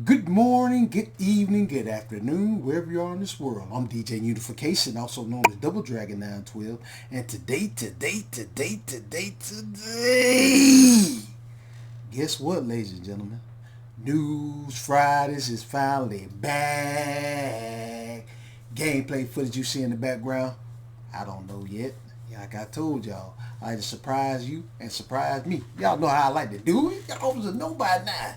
Good morning, good evening, good afternoon, wherever you are in this world. I'm DJ Unification, also known as Double Dragon 912. And today, guess what, ladies and gentlemen? News Fridays is finally back. Gameplay footage you see in the background, I don't know yet. Like I told y'all, I like to surprise you and surprise me. Y'all know how I like to do it. Y'all always know by now.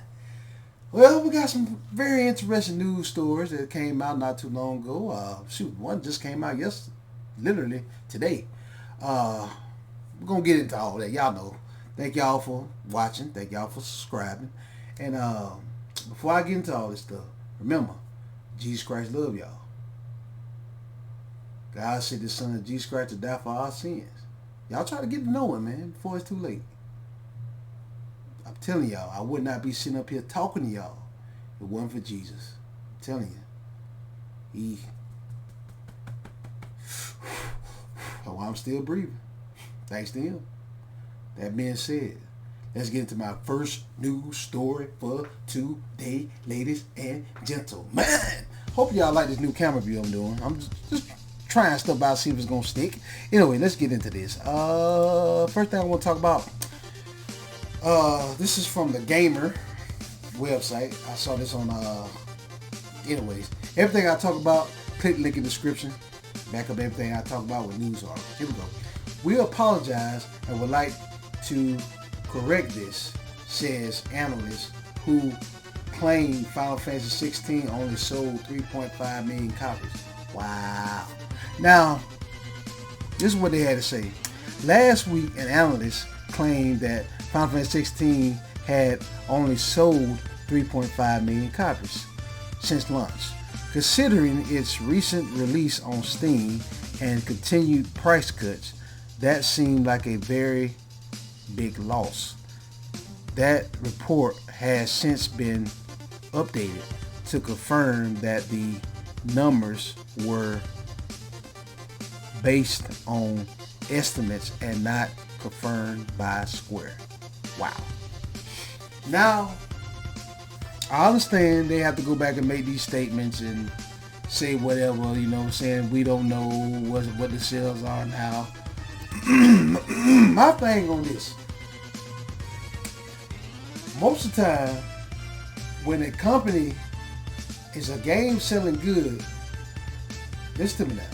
Well, we got some very interesting news stories that came out not too long ago. One just came out literally today. We're going to get into all that. Y'all know. Thank y'all for watching. Thank y'all for subscribing. And before I get into all this stuff, remember, Jesus Christ love y'all. God sent His Son, Jesus Christ, to die for our sins. Y'all try to get to know Him, man, before it's too late. I'm telling y'all, I would not be sitting up here talking to y'all if it wasn't for Jesus. I'm telling you. I'm still breathing. Thanks to Him. That being said, let's get into my first news story for today, ladies and gentlemen. Hope y'all like this new camera view I'm doing. I'm just trying stuff out, see if it's going to stick. Anyway, let's get into this. First thing I want to talk about, this is from the Gamer website. I saw this on, anyways. Everything I talk about, click link in the description. Back up everything I talk about with news articles. Here we go. We apologize and would like to correct this, says analysts who claim Final Fantasy 16 only sold 3.5 million copies. Wow. Now, this is what they had to say. Last week, an analyst claimed that Final Fantasy 16 had only sold 3.5 million copies since launch. Considering its recent release on Steam and continued price cuts, that seemed like a very big loss. That report has since been updated to confirm that the numbers were based on estimates and not confirmed by Square. Wow. Now, I understand they have to go back and make these statements and say whatever, saying we don't know what the sales are now. My thing on this, most of the time, when a company is a game selling good, listen to me now.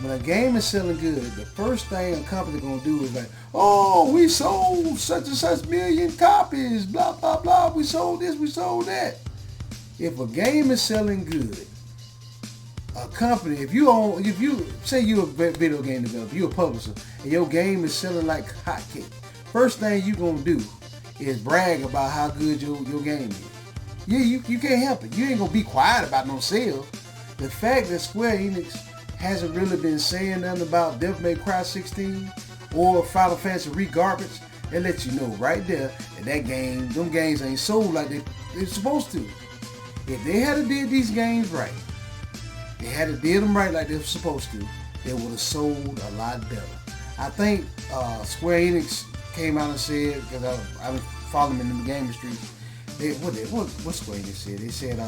When a game is selling good, the first thing a company gonna do is like, oh, we sold such and such million copies, blah blah blah. We sold this, we sold that. If a game is selling good, a company, if you say you're a video game developer, you're a publisher, and your game is selling like hotcake, first thing you gonna do is brag about how good your game is. You can't help it. You ain't gonna be quiet about no sales. The fact that Square Enix hasn't really been saying nothing about Devil May Cry 16 or Final Fantasy Re-Garbage, it lets you know right there that them games ain't sold like they're supposed to. If they had did these games right, they had did them right like they're supposed to, they would have sold a lot better. I think Square Enix came out and said, because I've been following them in the gaming streets, what Square Enix said? They said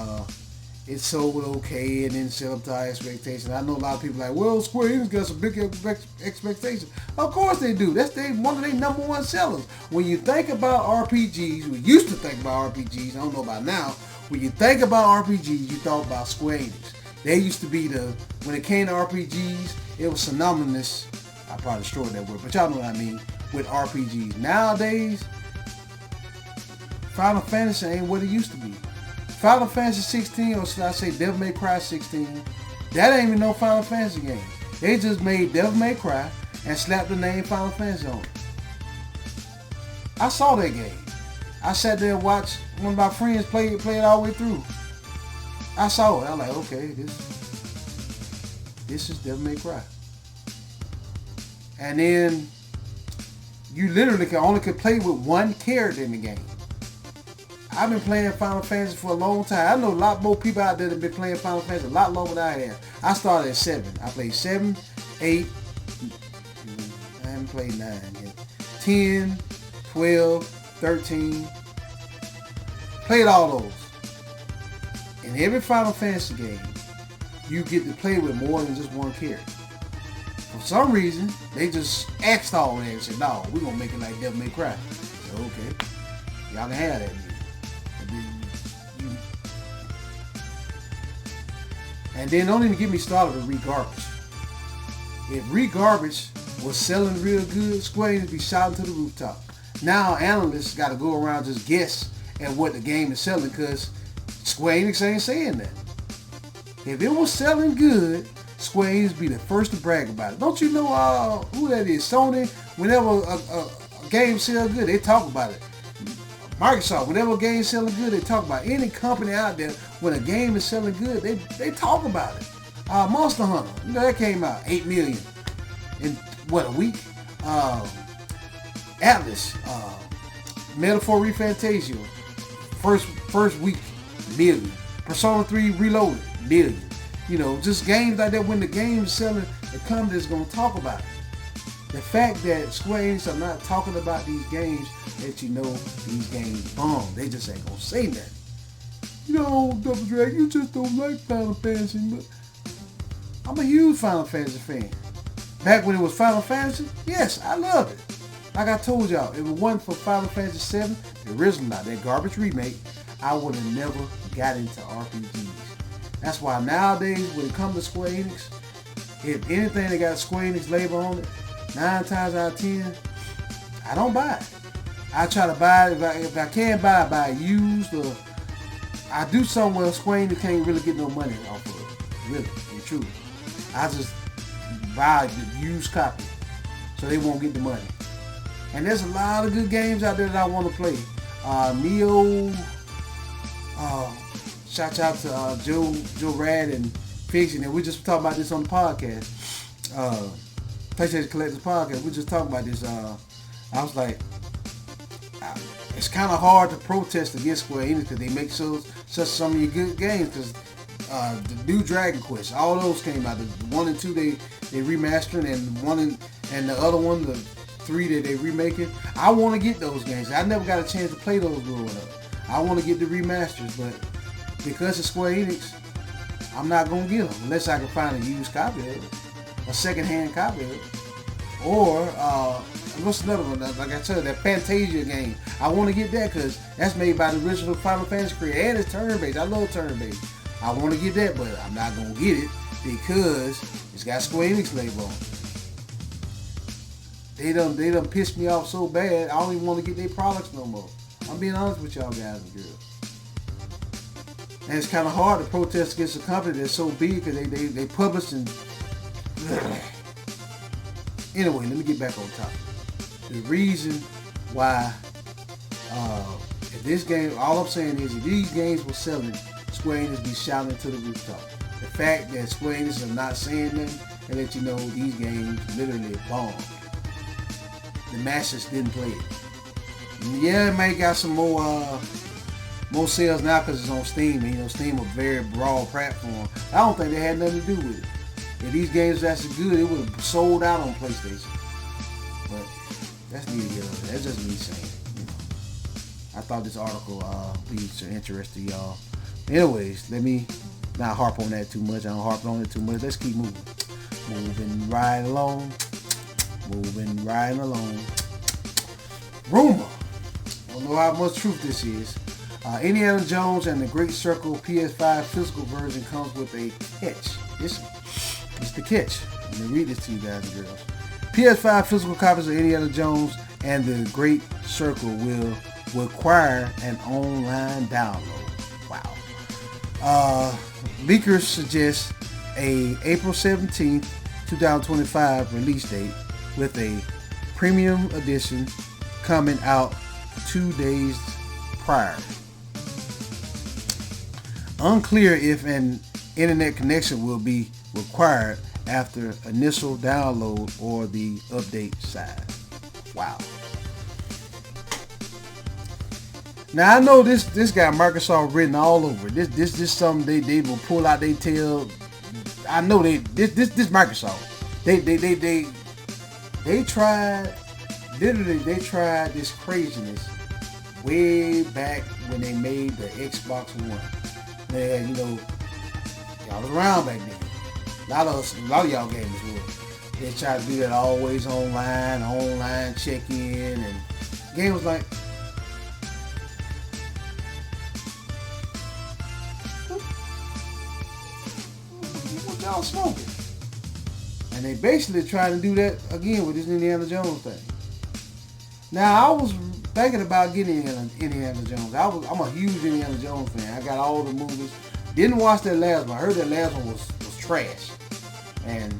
it sold okay and didn't sell up to our expectations. I know a lot of people like, well, Square Enix got some big expectations. Of course they do. That's one of their number one sellers. When you think about RPGs, we used to think about RPGs, I don't know about now. When you think about RPGs, you thought about Square Enix. They used to be when it came to RPGs, it was synonymous, I probably destroyed that word, but y'all know what I mean, with RPGs. Nowadays, Final Fantasy ain't what it used to be. Final Fantasy 16, or should I say Devil May Cry 16, that ain't even no Final Fantasy game. They just made Devil May Cry and slapped the name Final Fantasy on it. I saw that game. I sat there and watched one of my friends play it all the way through. I saw it. I was like, okay, this is Devil May Cry. And then you literally could play with one character in the game. I've been playing Final Fantasy for a long time. I know a lot more people out there that have been playing Final Fantasy a lot longer than I have. I started at 7. I played 7, 8, I haven't played 9 yet. 10, 12, 13. Played all those. in every Final Fantasy game, you get to play with more than just one character. For some reason, they just axed all that and said, no, we're going to make it like Devil May Cry. So, okay, y'all can have that. And then don't even get me started with Regarbage. If Regarbage was selling real good, Square Enix be shouting to the rooftop. Now analysts got to go around just guess at what the game is selling because Square Enix ain't saying that. If it was selling good, Square Enix be the first to brag about it. Don't you know who that is? Sony, whenever a game sells good, they talk about it. Microsoft, whenever a game is selling good, they talk about it. Any company out there, when a game is selling good, they talk about it. Monster Hunter, you know, that came out 8 million in what, a week? Atlas, Metaphor Refantasia, first week, million. Persona 3 Reloaded, million. You know, just games like that. When the game is selling, the company is going to talk about it. The fact that Square Enix are not talking about these games, that you know these games bomb. They just ain't going to say nothing. You know, Double Dragon, you just don't like Final Fantasy. But I'm a huge Final Fantasy fan. Back when it was Final Fantasy, yes, I love it. Like I told y'all, if it wasn't for Final Fantasy VII, the original, not that garbage remake, I would have never got into RPGs. That's why nowadays, when it comes to Square Enix, if anything that got Square Enix label on it, 9 times out of 10, I don't buy it. I try to buy it, if I can buy it used, or I do something where Square Enix can't really get no money off of it, really and truly. I just buy the used copy, so they won't get the money. And there's a lot of good games out there that I want to play. Neo, shout out to Joe Rad and Fiction, and we just talking about this on the podcast. PlayStation Collectors Podcast. We just talking about this. I was like, it's kind of hard to protest against Square Enix because they make such some of your good games. Because the new Dragon Quest, all those came out. The 1 and 2 they remastering, and the other one, the 3 that they remaking. I want to get those games. I never got a chance to play those growing up. I want to get the remasters, but because it's Square Enix, I'm not gonna get them unless I can find a used copy of it, a second-hand copy of it, or what's another one? Like I said, that Fantasia game. I want to get that because that's made by the original Final Fantasy creator, and it's turn-based. I love turn-based. I want to get that, but I'm not gonna get it because it's got Square Enix label on it. They done pissed me off so bad, I don't even want to get their products no more. I'm being honest with y'all guys and girls. And it's kind of hard to protest against a company that's so big because they publish and... Anyway, let me get back on topic. The reason why, if this game, all I'm saying is if these games were selling, Square Enix be shouting to the rooftop. The fact that Square Enix are not saying nothing and let you know these games literally bombed. The masses didn't play it. Yeah, it may got some more sales now because it's on Steam, and you know Steam a very broad platform. I don't think they had nothing to do with it. If these games were actually good, it would have sold out on PlayStation. But that's neither here nor there. That's just me saying. You know, I thought this article be of interest to y'all. Anyways, let me not harp on that too much. I don't harp on it too much. Let's keep moving. Moving right along. Moving right along. Rumor. I don't know how much truth this is. Indiana Jones and the Great Circle PS5 physical version comes with a catch. It's the catch. Let me read this to you guys and girls. PS5 physical copies of Indiana Jones and the Great Circle will require an online download. Wow. Leakers suggest a April 17th, 2025 release date with a premium edition coming out 2 days prior. Unclear if an internet connection will be required after initial download or the update size. Wow. Now I know this got Microsoft written all over it. This is something they will pull out their tail. I know this Microsoft. They tried this craziness way back when they made the Xbox One. Man, you know, y'all was around back then. A lot of y'all gamers were. They tried to do that always online check-in, and the game was like, what y'all smoking? And they basically trying to do that again with this Indiana Jones thing. Now, I was thinking about getting Indiana Jones. I'm a huge Indiana Jones fan. I got all the movies. Didn't watch that last one. I heard that last one was trash. And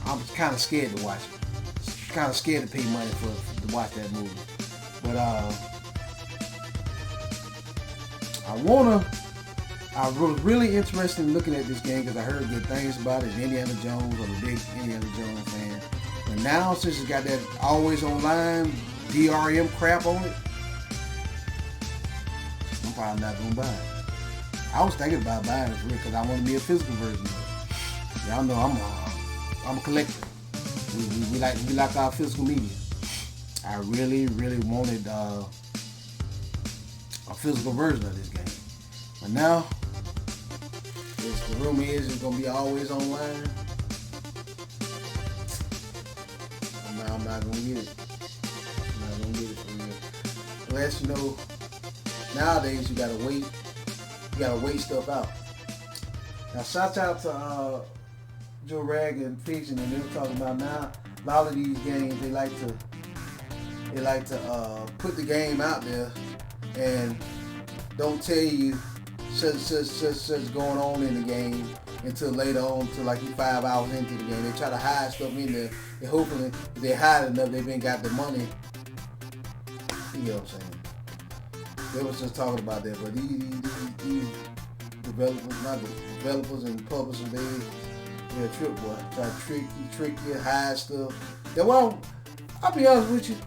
I'm kind of scared to watch it. Kind of scared to pay money to watch that movie. But I was really interested in looking at this game because I heard good things about it. Indiana Jones, I'm a big Indiana Jones fan. And now, since it's got that always online DRM crap on it, I'm probably not going to buy it. I was thinking about buying it for real because I want to be a physical version of it. Y'all know I'm a collector. We like our physical media. I really wanted a physical version of this game. But now, the rumor is it's going to be always online. I'm not going to get it. I'm not going to get it for real. Unless, you know, nowadays you got to wait. You got to wait stuff out. Now, shout out to Joe Rag and Fiction, and they were talking about now, a lot of these games, they like to put the game out there and don't tell you such going on in the game until later on, until like you 5 hours into the game. They try to hide stuff in there. And hopefully, if they hide enough, they've been got the money. You know what I'm saying? They was just talking about that, but these developers, not the developers and publishers, they're a trick boy. Try to trick you, hide stuff. Well, I'll be honest with you.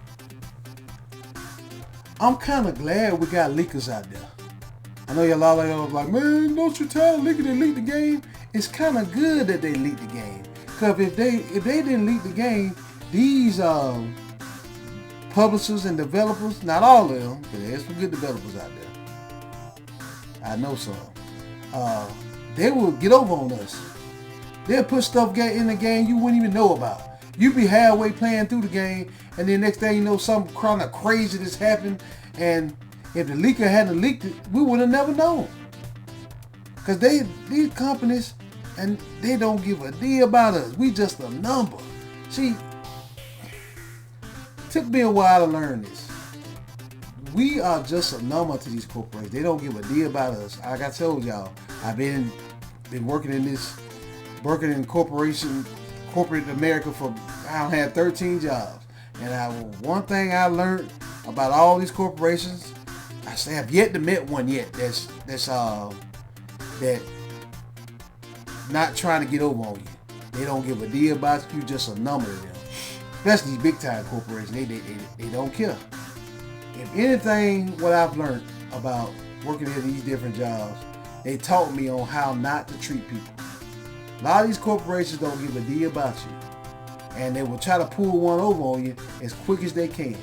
I'm kind of glad we got leakers out there. I know a lot of y'all was like, man, don't you tell leaker to leak the game. It's kind of good that they leaked the game. Because if they didn't leak the game, these publishers and developers, not all of them, because there's some good developers out there. I know some. They will get over on us. They'll put stuff in the game you wouldn't even know about. You be halfway playing through the game, and then next thing you know, something kind of crazy that's happened, and if the leaker hadn't leaked it, we would have never known. Because these companies, and they don't give a deal about us. We just a number. See, it took me a while to learn this. We are just a number to these corporations. They don't give a deal about us. Like I told y'all, I've been working in corporate America for, I had 13 jobs. And one thing I learned about all these corporations, I have yet to meet one yet that's not trying to get over on you. They don't give a deal about you, just a number to them. Especially these big time corporations, they don't care. If anything, what I've learned about working at these different jobs, they taught me on how not to treat people. A lot of these corporations don't give a deal about you. And they will try to pull one over on you as quick as they can.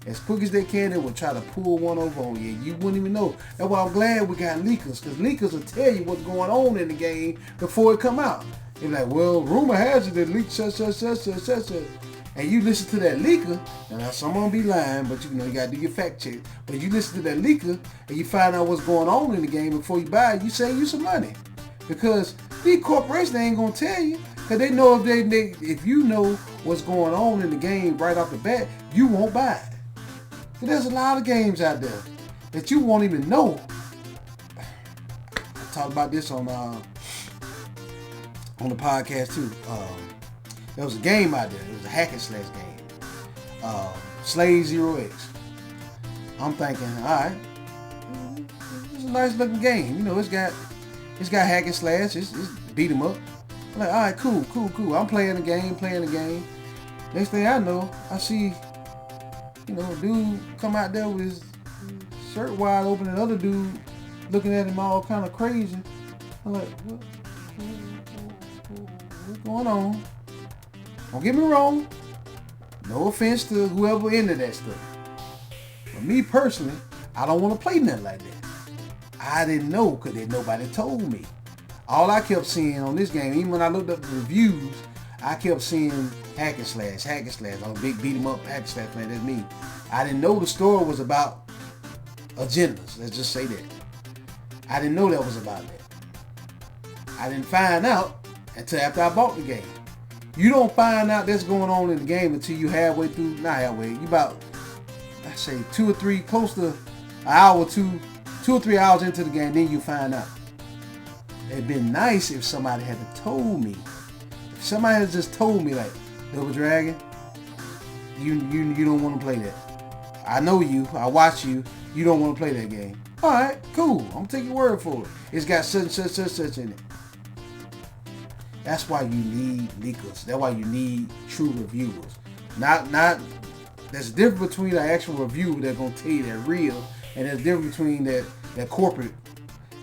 As quick as they can, they will try to pull one over on you. You wouldn't even know. That's why I'm glad we got leakers. Because leakers will tell you what's going on in the game before it come out. They're like, well, rumor has it that leaked such. And you listen to that leaker, and now someone be lying, but you got to do your fact check. But you listen to that leaker, and you find out what's going on in the game before you buy it, you save you some money. Because these corporations ain't going to tell you. Because they know if you know what's going on in the game right off the bat, you won't buy it. But there's a lot of games out there that you won't even know. I talked about this on the podcast too. There was a game out there. It was a hack and slash game. Slave 0X. I'm thinking, all right, it's a nice looking game. It's got hack and slash. It's beat 'em up. I'm like, all right, cool. I'm playing the game. Next thing I know, I see, a dude come out there with his shirt wide open, and other dude looking at him all kind of crazy. I'm like, what's going on? Don't get me wrong. No offense to whoever into that stuff. But me personally, I don't want to play nothing like that. I didn't know because nobody told me. All I kept seeing on this game, even when I looked up the reviews, I kept seeing hack and slash. On big beat 'em up hack and slash, man, that's me. I didn't know the story was about agendas. Let's just say that. I didn't know that was about that. I didn't find out until after I bought the game. You don't find out that's going on in the game until you halfway through, not halfway, you about, I say 2 or 3, close to an hour or 2 or 3 hours into the game, then you find out. It'd been nice if somebody had told me. If somebody had just told me, like, Double Dragon, you don't want to play that. I know you, I watch you, you don't want to play that game. Alright, cool, I'm gonna take your word for it. It's got such and such and such in it. That's why you need leakers. That's why you need true reviewers. Not there's a difference between an actual reviewer that's gonna tell you that real, and there's a difference between that corporate.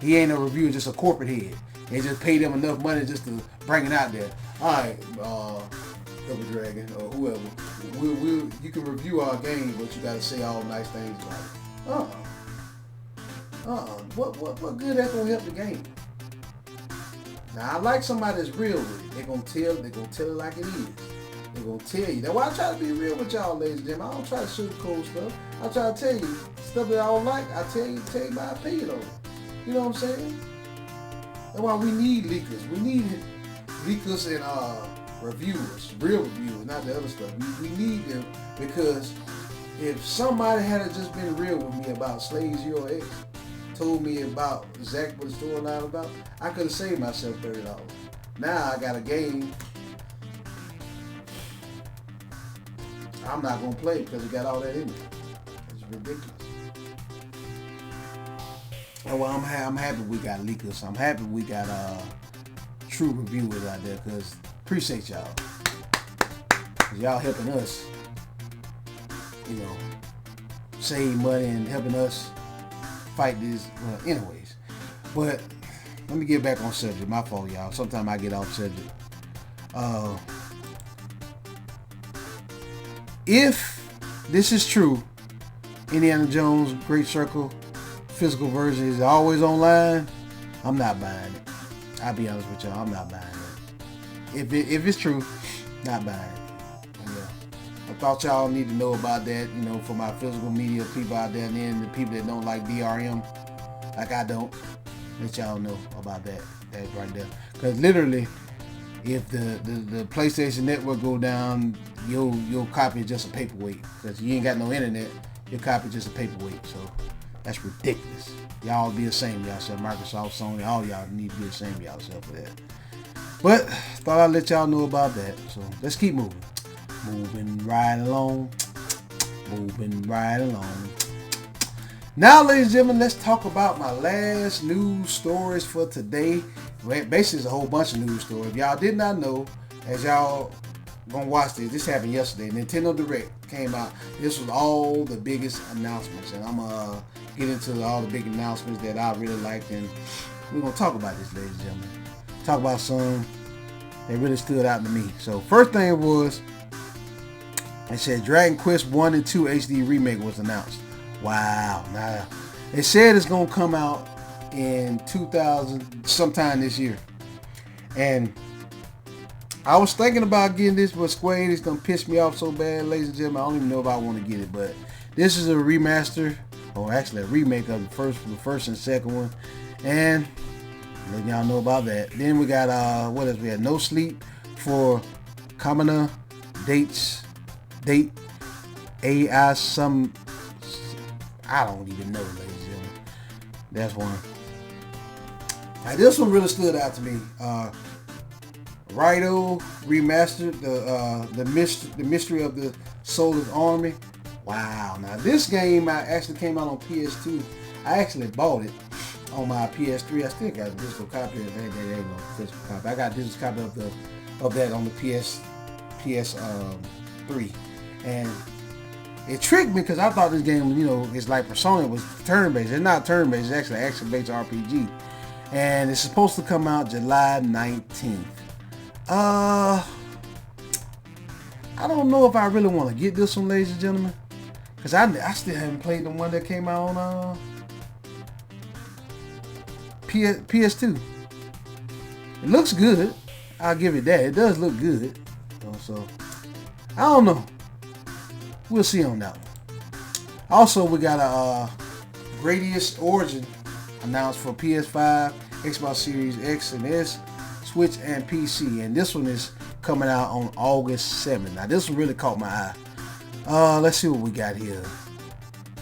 He ain't a reviewer, just a corporate head. They just pay them enough money just to bring it out there. Alright, Double Dragon or whoever. You can review our game, but you gotta say all nice things about it. What good that's gonna help the game? Now I like somebody that's real with it. They're gonna tell it like it is. They're gonna tell you. That's why I try to be real with y'all, ladies and gentlemen. I don't try to sugarcoat stuff. I try to tell you stuff that I don't like. I tell you my opinion on it. You know what I'm saying? That's why we need leakers. We need leakers and reviewers, real reviewers, not the other stuff. We need them because if somebody had just been real with me about Slave Zero X, told me about exactly what the storyline about, I could have saved myself $30. Now I got a game I'm not gonna play because it got all that in it. It's ridiculous. And well, I'm happy we got leakers. I'm happy we got true reviewers out there because appreciate y'all. Cause y'all helping us, you know, save money and helping us fight this. Well, anyways, but let me get back on subject. My fault, y'all. Sometimes I get off subject. If this is true, Indiana Jones Great Circle physical version is always online, I'm not buying it. I'll be honest with y'all, I'm not buying it. If it's true, not buying it. Yeah. I thought y'all need to know about that, you know, for my physical media people out there, and then the people that don't like DRM, like I don't, let y'all know about that right there. Because literally, if the PlayStation Network go down, your copy is just a paperweight. Because you ain't got no internet, your copy is just a paperweight. So that's ridiculous. Y'all be ashamed of yourself. Microsoft, Sony, all y'all need to be ashamed of yourself for that. But thought I'd let y'all know about that. So let's keep moving. Moving right along. Moving right along. Now, ladies and gentlemen, let's talk about my last news stories for today. Basically, it's a whole bunch of news stories. If y'all did not know, as y'all gonna watch this happened yesterday. Nintendo Direct came out. This was all the biggest announcements, and I'm gonna get into all the big announcements that I really liked, and we're gonna talk about this, ladies and gentlemen. Talk about some that really stood out to me. So first thing was, it said Dragon Quest 1 and 2 HD remake was announced. Wow. Now, they said it's gonna come out in 2000 sometime this year, and I was thinking about getting this, but Square Enix done pissed me off so bad, ladies and gentlemen. I don't even know if I want to get it, but this is a remaster, or actually a remake of the first and second one, and letting y'all know about that. Then we got what else? We had No Sleep for Kamina Date AI some. I don't even know, ladies and gentlemen. That's one. Now, this one really stood out to me. Raito remastered the mystery of the Soulless Army. Wow! Now this game actually came out on PS2. I actually bought it on my PS3. I still got a digital copy of that. There ain't no physical copy. I got a digital copy of that on the PS3, and it tricked me because I thought this game, you know, it's like Persona, was turn-based. It's not turn-based. It's actually action-based RPG, and it's supposed to come out July 19th. I don't know if I really want to get this one, ladies and gentlemen, because I still haven't played the one that came out on PS2. It looks good. I'll give it that. It does look good. So I don't know. We'll see on that one. Also, we got a Gradius Origin announced for PS5, Xbox Series X and S, Switch, and PC. And this one is coming out on August 7th. Now, this one really caught my eye. Let's see what we got here.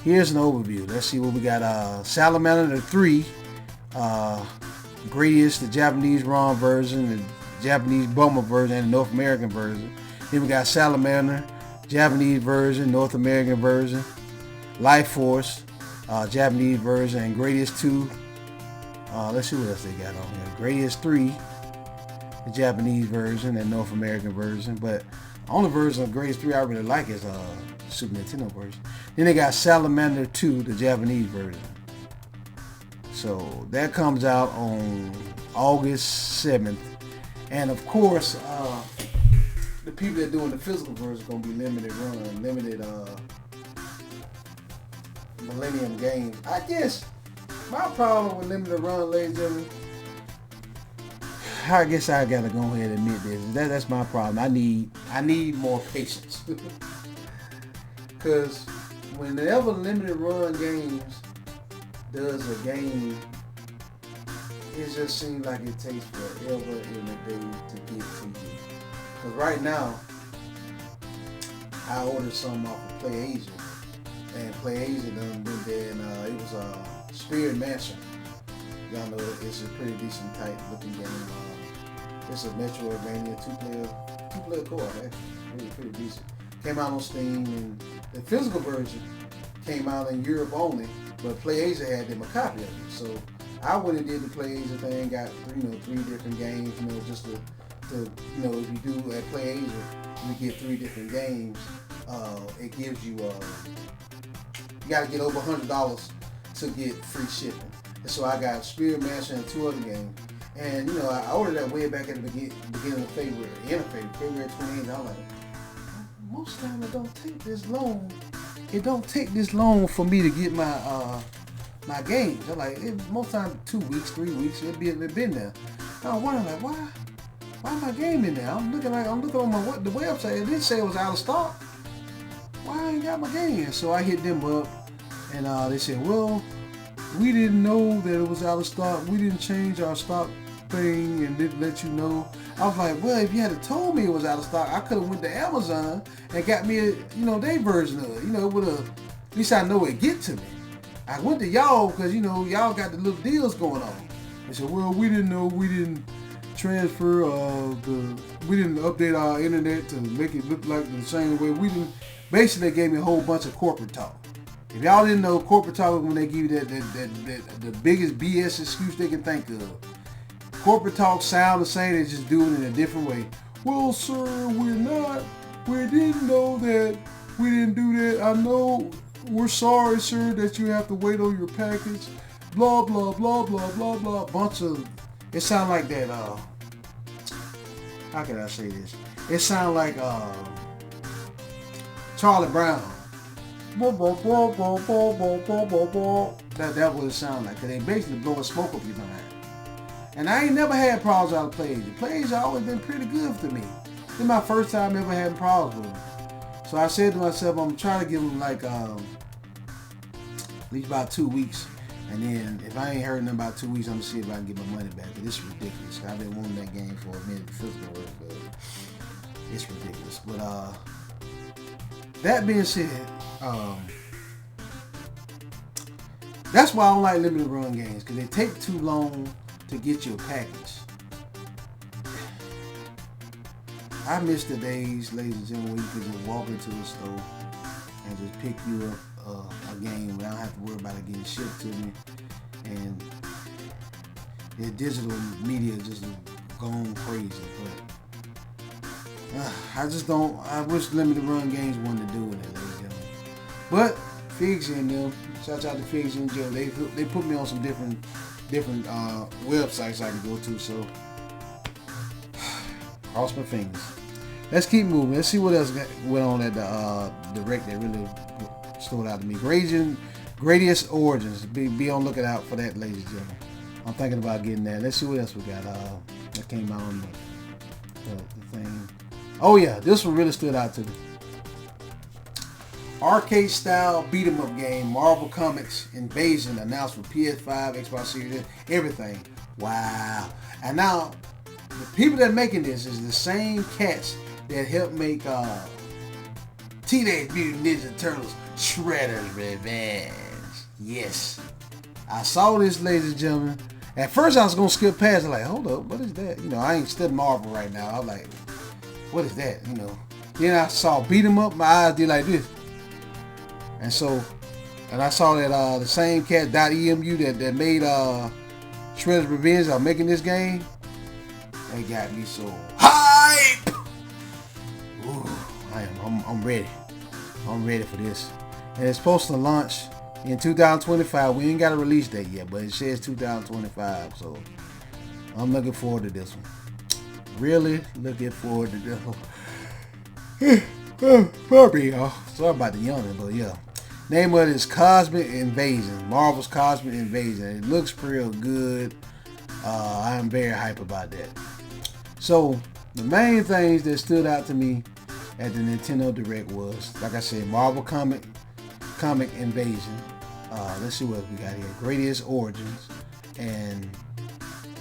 Here's an overview. Let's see what we got. Salamander 3, Gradius, the Japanese ROM version, the Japanese Bummer version, and the North American version. Then we got Salamander, Japanese version, North American version, Life Force, Japanese version, and Gradius 2. Let's see what else they got on here. Gradius 3, the Japanese version and North American version. But the only version of Gradius 3 I really like is Super Nintendo version. Then they got Salamander 2, the Japanese version. So that comes out on August 7th. And of course, the people that are doing the physical version are going to be limited run, limited Millennium games. I guess my problem with limited run, ladies and gentlemen, I guess I gotta go ahead and admit this. That's my problem. I need more patience. Because whenever limited run games does a game, it just seems like it takes forever in the day to get to you. Because right now, I ordered some off of PlayAsia. And PlayAsia done went there, and it was Spirit Mansion. Y'all know it's a pretty decent type looking game. It's a Metroidvania two-player co-op, actually. Pretty decent. Came out on Steam, and the physical version came out in Europe only, but PlayAsia had them a copy of it. So I went and did the PlayAsia thing, got 3 different games, just to if you do at PlayAsia, you get 3 different games. It gives you you got to get over $100 to get free shipping. And so I got Spirit Mansion and 2 other games. And I ordered that way back at the beginning of February, February 28th. I'm like, most time it don't take this long. It don't take this long for me to get my games. I'm like, most time 2 weeks, 3 weeks, it been there. I was wondering like, why my game in there? I'm looking on the website. It didn't say it was out of stock. Why I ain't got my game? So I hit them up, and they said, well, we didn't know that it was out of stock. We didn't change our stock thing and didn't let you know. I was like, well, if you had told me it was out of stock, I could have went to Amazon and got me their version of it. It would have, at least I know it get to me. I went to y'all because, y'all got the little deals going on. They said, well, we didn't know, we didn't transfer we didn't update our internet to make it look like the same way. We didn't. Basically, they gave me a whole bunch of corporate talk. If y'all didn't know, corporate talk is when they give you the biggest BS excuse they can think of. Corporate talk sound the same, they just do it in a different way. Well, sir, we didn't know that, we didn't do that. I know, we're sorry, sir, that you have to wait on your package. Blah, blah, blah, blah, blah, blah. Bunch of, it sound like that, how can I say this? It sound like, Charlie Brown. That what it sound like. Cause they basically blowing smoke up your behind. And I ain't never had problems out of PlayAsia. PlayAsia always been pretty good for me. This is my first time ever having problems with them. So I said to myself, I'm trying to give them like at least about 2 weeks. And then if I ain't heard nothing about 2 weeks, I'm gonna see if I can get my money back. But this is ridiculous. I've been wanting that game for a minute, physical work, but it's ridiculous. But that being said, that's why I don't like limited run games, because they take too long to get your package. I miss the days, ladies and gentlemen, where you could just walk into the store and just pick you up a game without having to worry about it getting shipped to me. And the digital media just gone crazy. But I just don't. I wish limited run games wanted to do with it, ladies and gentlemen. But Figsy and them, shout out to Figsy and Joe. They put me on some different websites I can go to. So cross my fingers. Let's keep moving. Let's see what else went on at the direct that really stood out to me. Gradius Origins. Be on lookout for that, ladies and gentlemen. I'm thinking about getting that. Let's see what else we got. That came out on the thing. Oh yeah, this one really stood out to me. Arcade style beat 'em up game, Marvel Comics Invasion announced for PS5, Xbox Series X, everything. Wow. And now the people that are making this is the same cats that helped make Teenage Mutant Ninja Turtles Shredder's Revenge. Yes. I saw this, ladies and gentlemen. At first I was going to skip past it, like, hold up, what is that? You know, I ain't studying Marvel right now. I was like, what is that? You know. Then I saw beat 'em up, my eyes did like this. And so, and I saw that the same cat, .emu, that made Shredder's Revenge are making this game. They got me so hype. Ooh, I'm ready. I'm ready for this. And it's supposed to launch in 2025. We ain't got a release date yet, but it says 2025. So I'm looking forward to this one. Really looking forward to this one. Sorry, y'all. Sorry about the yawning, but yeah. Name of it is Cosmic Invasion. Marvel's Cosmic Invasion. It looks real good. I'm very hype about that. So the main things that stood out to me at the Nintendo Direct was, like I said, Marvel Comic Invasion. Let's see what we got here. Greatest Origins, and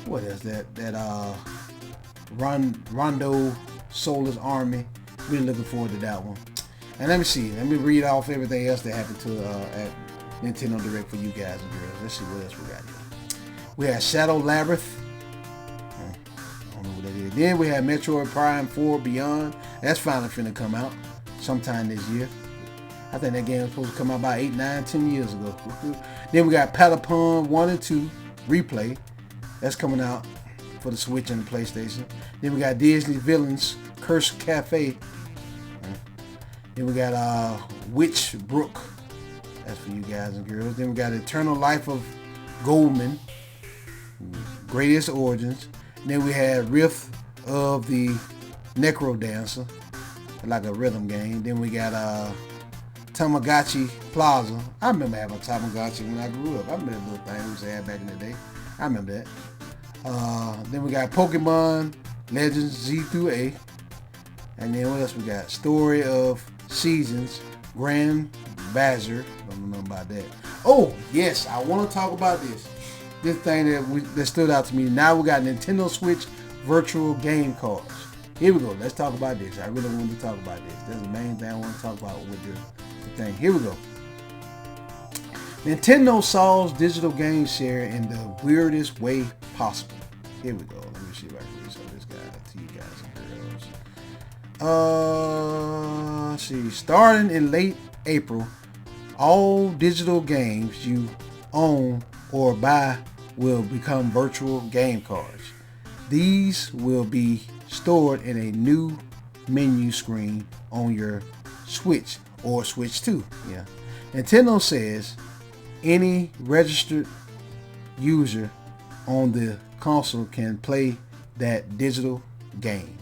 what is that? Rondo Solar's Army. Really looking forward to that one. And let me see. Let me read off everything else that happened to at Nintendo Direct for you guys and girls. Let's see what else we got here. We had Shadow Labyrinth. I don't know what that is. Then we had Metroid Prime 4 Beyond. That's finally finna come out sometime this year. I think that game was supposed to come out about 8, 9, 10 years ago. Then we got Patapon 1 and 2 Replay. That's coming out for the Switch and the PlayStation. Then we got Disney Villains Curse Cafe. Then we got Witch Brook. That's for you guys and girls. Then we got Eternal Life of Goldman. Greatest Origins. Then we had Rift of the Necro Dancer. Like a rhythm game. Then we got Tamagotchi Plaza. I remember having a Tamagotchi when I grew up. I remember that little thing we used to have back in the day. I remember that. Then we got Pokemon Legends Z through A. And then what else we got? Story of Seasons, Grand Bazar. Don't know about that. Oh, yes, I want to talk about this. This thing that stood out to me. Now we got Nintendo Switch virtual game cards. Here we go. Let's talk about this. I really wanted to talk about this. That's the main thing I want to talk about with the thing. Here we go. Nintendo solves digital game share in the weirdest way possible. Here we go. Let me see if I can read some of this guy to you guys and girls. Let's see. Starting in late April, all digital games you own or buy will become virtual game cards. These will be stored in a new menu screen on your Switch or Switch 2. Yeah. Nintendo says any registered user on the console can play that digital game.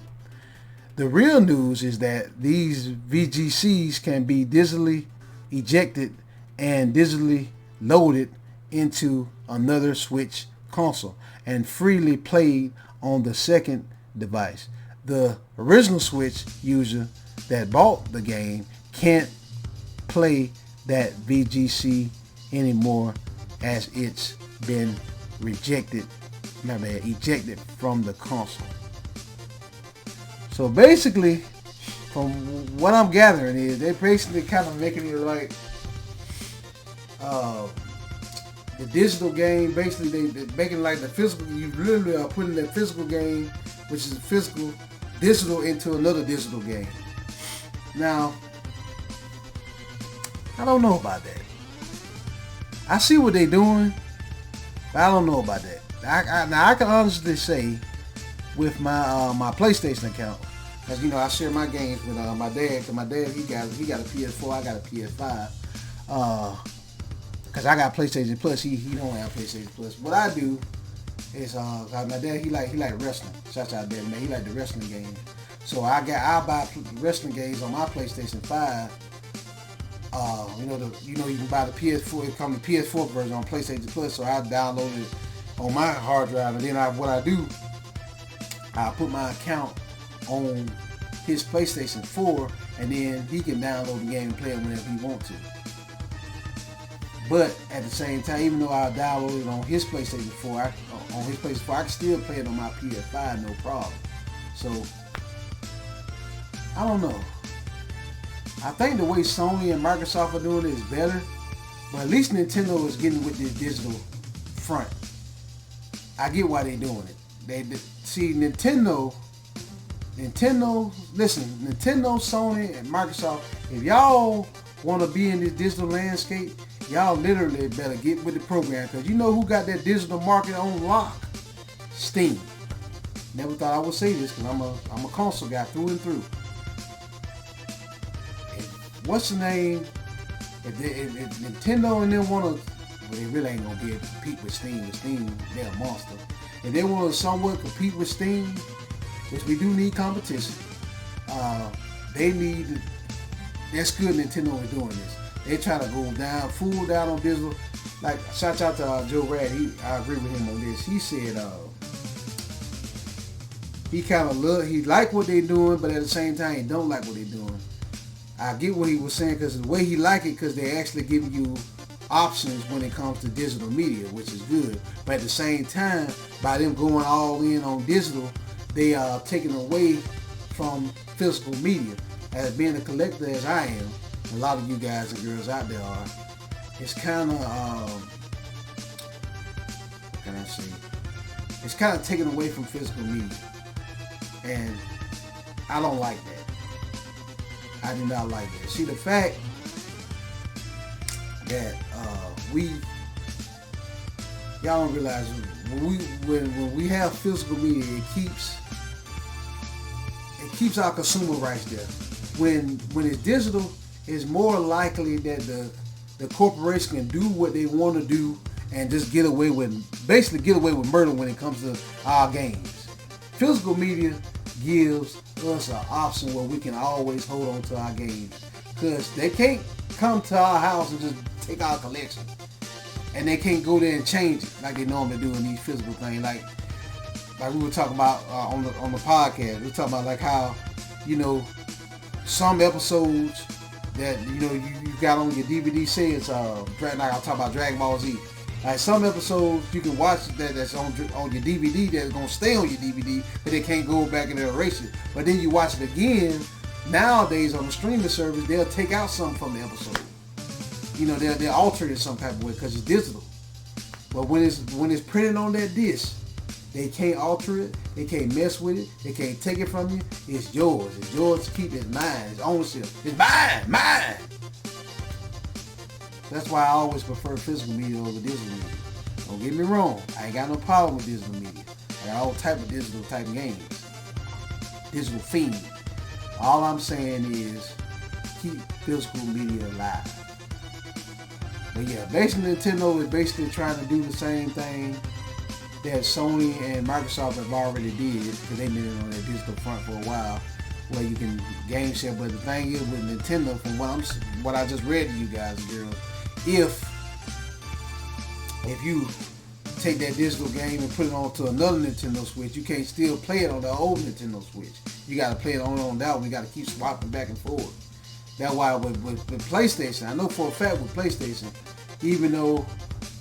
The real news is that these VGCs can be digitally ejected and digitally loaded into another Switch console and freely played on the second device. The original Switch user that bought the game can't play that VGC anymore as it's been ejected from the console. So basically, from what I'm gathering is they're basically kind of making it like the digital game. Basically, they're making like the physical. You literally are putting that physical game, which is physical, digital into another digital game. Now, I don't know about that. I see what they're doing, but I don't know about that. I can honestly say with my my PlayStation account, because I share my games with my dad. Cause my dad he got a PS4, I got a PS5. Cause I got PlayStation Plus, he don't have PlayStation Plus. What I do is my dad he like wrestling. Shout out Dad, man. He like the wrestling games. So I buy wrestling games on my PlayStation 5. You can buy the PS4. It comes the PS4 version on PlayStation Plus. So I downloaded on my hard drive, and then what I do, I put my account on his PlayStation 4, and then he can download the game and play it whenever he wants to. But at the same time, even though I download it on his PlayStation 4, I can still play it on my PS5, no problem. So I don't know. I think the way Sony and Microsoft are doing it is better, but at least Nintendo is getting with this digital front. I get why they're doing it. They see Nintendo, listen, Nintendo, Sony, and Microsoft, if y'all want to be in this digital landscape, y'all literally better get with the program, because you know who got that digital market on lock? Steam. Never thought I would say this, because I'm a console guy through and through. What's the name? If Nintendo and them want to, well, they really ain't gonna be able to compete with Steam. With Steam, they're a monster. If they want to somewhat compete with Steam, which we do need competition, they need. That's good. Nintendo is doing this. They try to go full down on digital. Like, shout out to Joe Rad. I agree with him on this. He said he like what they're doing, but at the same time he don't like what they're doing. I get what he was saying, because the way he like it, because they actually give you options when it comes to digital media, which is good. But at the same time, by them going all in on digital, they are taking away from physical media. As being a collector as I am, a lot of you guys and girls out there are, it's kind of, what can I say? It's kind of taken away from physical media. And I don't like that. I do not like that. See, the fact that y'all don't realize when we have physical media, it keeps our consumer rights there. When it's digital, it's more likely that the corporation can do what they want to do and just get away with murder when it comes to our games. Physical media gives us an option where we can always hold on to our games, because they can't come to our house and just take our collection, and they can't go there and change it like they normally do in these physical things. Like we were talking about on the podcast, we were talking about like how, you know, some episodes that you got on your DVD sets, like I'll talk about Dragon Ball Z. Like some episodes you can watch that's on your DVD that's gonna stay on your DVD, but they can't go back and erase it. But then you watch it again. Nowadays on the streaming service, they'll take out something from the episode. You know, they'll alter it some type of way because it's digital. But when it's printed on that disc, they can't alter it. They can't mess with it. They can't take it from you. It's yours. It's yours to keep. It's mine. It's ownership. It's mine. That's why I always prefer physical media over digital media. Don't get me wrong. I ain't got no problem with digital media. I got all type of digital type games. Digital fiend. All I'm saying is keep physical media alive. But yeah, basically Nintendo is basically trying to do the same thing that Sony and Microsoft have already did, because they've been on that digital front for a while, where you can game share. But the thing is with Nintendo, from what I just read to you guys and girls, if you take that digital game and put it onto another Nintendo Switch, you can't still play it on the old Nintendo Switch. You got to play it on that one. You got to keep swapping back and forth. That's why with PlayStation, I know for a fact with PlayStation, even though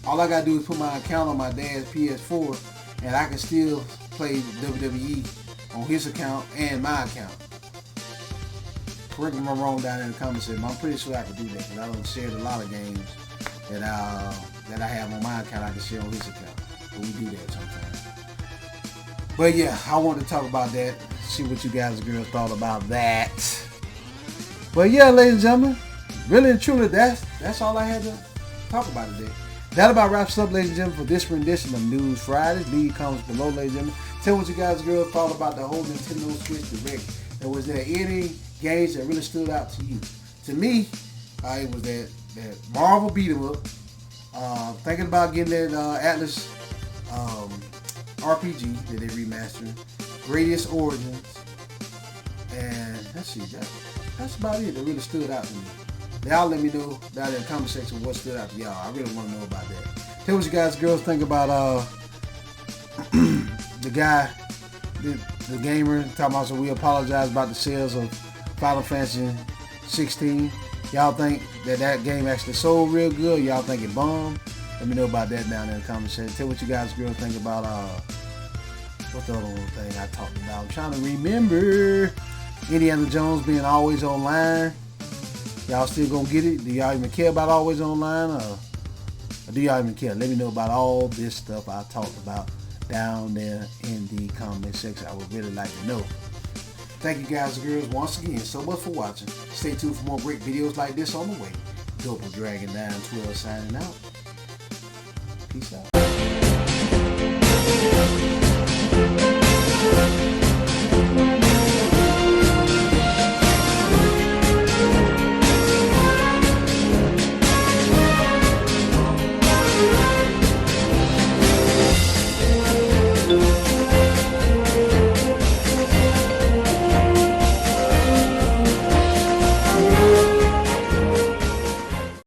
all I got to do is put my account on my dad's PS4, and I can still play WWE on his account and my account. Correct me if I'm wrong down in the comments section. I'm pretty sure I can do that, because I don't share a lot of games that I have on my account I can share on his account. But we do that sometimes. But yeah, I wanted to talk about that. See what you guys and girls thought about that. But yeah, ladies and gentlemen, really and truly, that's all I had to talk about today. That about wraps up, ladies and gentlemen, for this rendition of News Fridays. Leave comments below, ladies and gentlemen. Tell what you guys and girls thought about the whole Nintendo Switch Direct. And was there any games that really stood out to you? To me, it was that Marvel beat 'em up. Thinking about getting that Atlas RPG that they remastered. Greatest Origins. And let's see, that's about it that really stood out to me. Y'all let me know down in the comment section what stood out to y'all. I really want to know about that. Tell what you guys and girls think about the guy, the gamer, talking about, so we apologize about the sales of Final Fantasy 16. Y'all think that game actually sold real good? Y'all think it bombed? Let me know about that down in the comment section. Tell what you guys girls think about what's the other one thing I talked about? I'm trying to remember. Indiana Jones being always online. Y'all still gonna get it? Do y'all even care about always online, or do y'all even care? Let me know about all this stuff I talked about down there in the comment section. I would really like to know. Thank you guys and girls once again so much for watching. Stay tuned for more great videos like this on the way. Double Dragon 912 signing out. Peace out.